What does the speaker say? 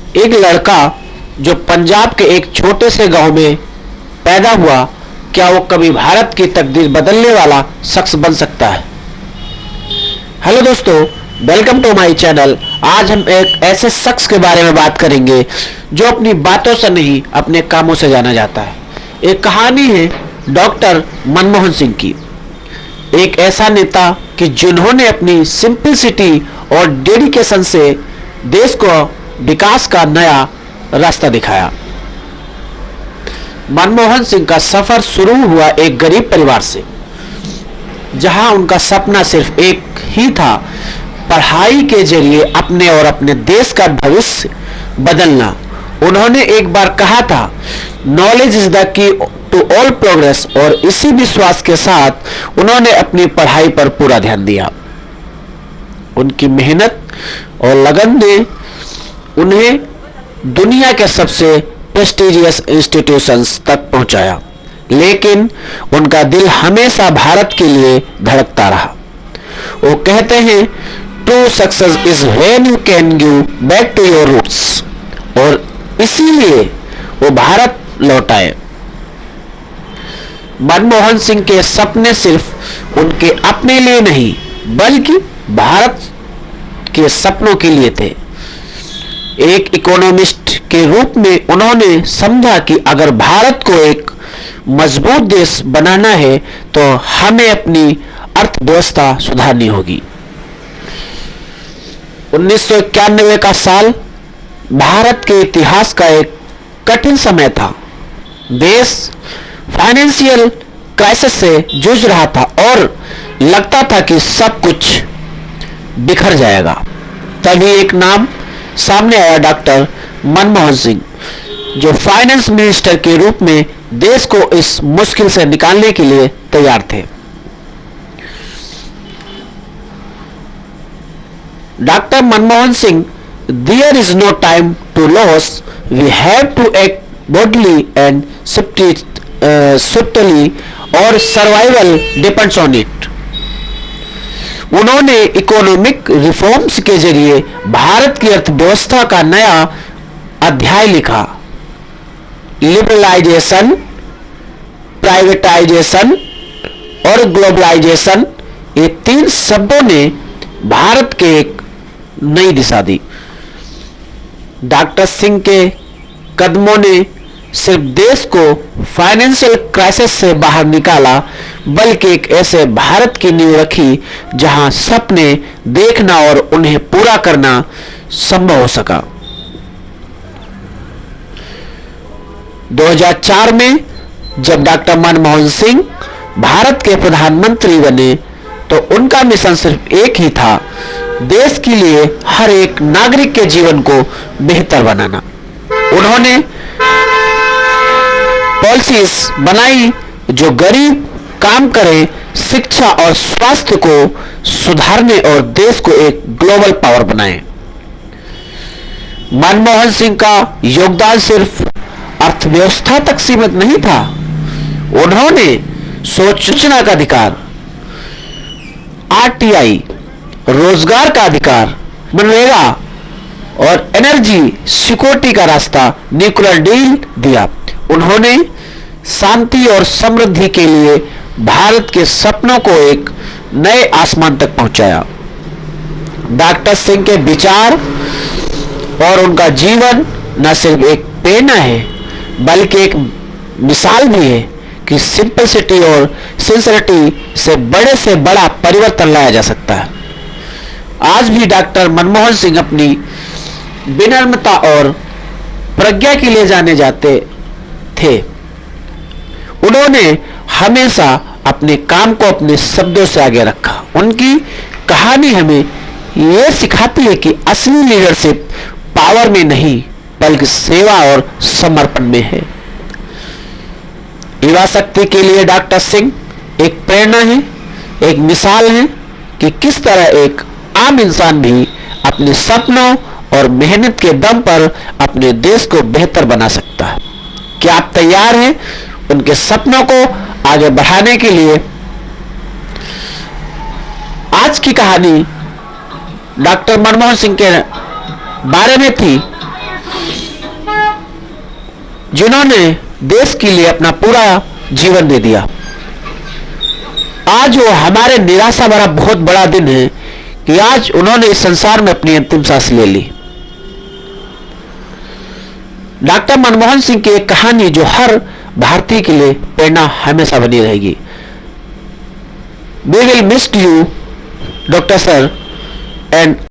एक लड़का जो पंजाब के एक छोटे से गांव में पैदा हुआ, क्या वो कभी भारत की तकदीर बदलने वाला शख्स बन सकता है? हेलो दोस्तों, वेलकम टू माय चैनल। आज हम एक ऐसे शख्स के बारे में बात करेंगे जो अपनी बातों से नहीं, अपने कामों से जाना जाता है। एक कहानी है डॉक्टर मनमोहन सिंह की, एक ऐसा नेता कि जिन्होंने अपनी सिंपलिसिटी और डेडिकेशन से देश को विकास का नया रास्ता दिखाया। मनमोहन सिंह का सफर शुरू हुआ एक गरीब परिवार से, जहां उनका सपना सिर्फ एक ही था, पढ़ाई के जरिए अपने और अपने देश का भविष्य बदलना। उन्होंने एक बार कहा था, knowledge is the key to all progress, और इसी विश्वास के साथ उन्होंने अपनी पढ़ाई पर पूरा ध्यान दिया। उनकी मेहनत और लगन ने उन्हें दुनिया के सबसे प्रेस्टिजियस इंस्टीट्यूशंस तक पहुंचाया, लेकिन उनका दिल हमेशा भारत के लिए धड़कता रहा। वो कहते हैं, true success is when you can give back to your roots, और इसीलिए वो भारत लौट आए। मनमोहन सिंह के सपने सिर्फ उनके अपने लिए नहीं, बल्कि भारत के सपनों के लिए थे। एक इकोनॉमिस्ट के रूप में उन्होंने समझा कि अगर भारत को एक मजबूत देश बनाना है तो हमें अपनी अर्थव्यवस्था सुधारनी होगी। 1991 का साल भारत के इतिहास का एक कठिन समय था। देश फाइनेंशियल क्राइसिस से जूझ रहा था और लगता था कि सब कुछ बिखर जाएगा। तभी एक नाम सामने आया, डॉक्टर मनमोहन सिंह, जो फाइनेंस मिनिस्टर के रूप में देश को इस मुश्किल से निकालने के लिए तैयार थे। Doctor Manmohan Singh, there is no time to loss, we have to act boldly and swiftly, और सर्वाइवल डिपेंड्स ऑन इट। उन्होंने इकोनॉमिक रिफॉर्म्स के जरिए भारत की अर्थव्यवस्था का नया अध्याय लिखा। लिबरलाइजेशन, प्राइवेटाइजेशन और ग्लोबलाइजेशन, ये तीन शब्दों ने भारत के एक नई दिशा दी। डॉक्टर सिंह के कदमों ने सिर्फ देश को फाइनेंशियल क्राइसिस से बाहर निकाला, बल्कि एक ऐसे भारत की नींव रखी जहां सपने देखना और उन्हें पूरा करना संभव हो सका। 2004 में जब डॉक्टर मनमोहन सिंह भारत के प्रधानमंत्री बने तो उनका मिशन सिर्फ एक ही था, देश के लिए हर एक नागरिक के जीवन को बेहतर बनाना। उन्होंने पॉलिसीज बनाई जो गरीब काम करें, शिक्षा और स्वास्थ्य को सुधारने और देश को एक ग्लोबल पावर बनाए। मनमोहन सिंह का योगदान सिर्फ अर्थव्यवस्था तक सीमित नहीं था। उन्होंने सूचना का अधिकार, आरटीआई, रोजगार का अधिकार, मनरेगा और एनर्जी सिक्योरिटी का रास्ता, न्यूक्लियर डील दिया। उन्होंने शांति और समृद्धि के लिए भारत के सपनों को एक नए आसमान तक पहुंचाया। डॉक्टर सिंह के विचार और उनका जीवन न सिर्फ एक प्रेरणा है, बल्कि एक मिसाल भी है कि सिंपलिसिटी और सिंसियरिटी से बड़ा परिवर्तन लाया जा सकता है। आज भी डॉक्टर मनमोहन सिंह अपनी विनम्रता और प्रज्ञा के लिए जाने जाते थे। उन्होंने हमेशा अपने काम को अपने शब्दों से आगे रखा। उनकी कहानी हमें यह सिखाती है कि असली लीडरशिप पावर में नहीं, बल्कि सेवा और समर्पण में है। युवा शक्ति के लिए डॉक्टर सिंह एक प्रेरणा है, एक मिसाल है कि किस तरह एक आम इंसान भी अपने सपनों और मेहनत के दम पर अपने देश को बेहतर बना सकता है। क्या आप तैयार हैं उनके सपनों को आगे बढ़ाने के लिए? आज की कहानी डॉक्टर मनमोहन सिंह के बारे में थी। जिन्होंने देश के लिए अपना पूरा जीवन दे दिया। आज वो हमारे निराशा भरा बहुत बड़ा दिन है कि आज उन्होंने इस संसार में अपनी अंतिम सांस ले ली। डॉक्टर मनमोहन सिंह की एक कहानी जो हर भारतीय के लिए प्रेरणा हमेशा बनी रहेगी। We will miss you, Dr. Sir, and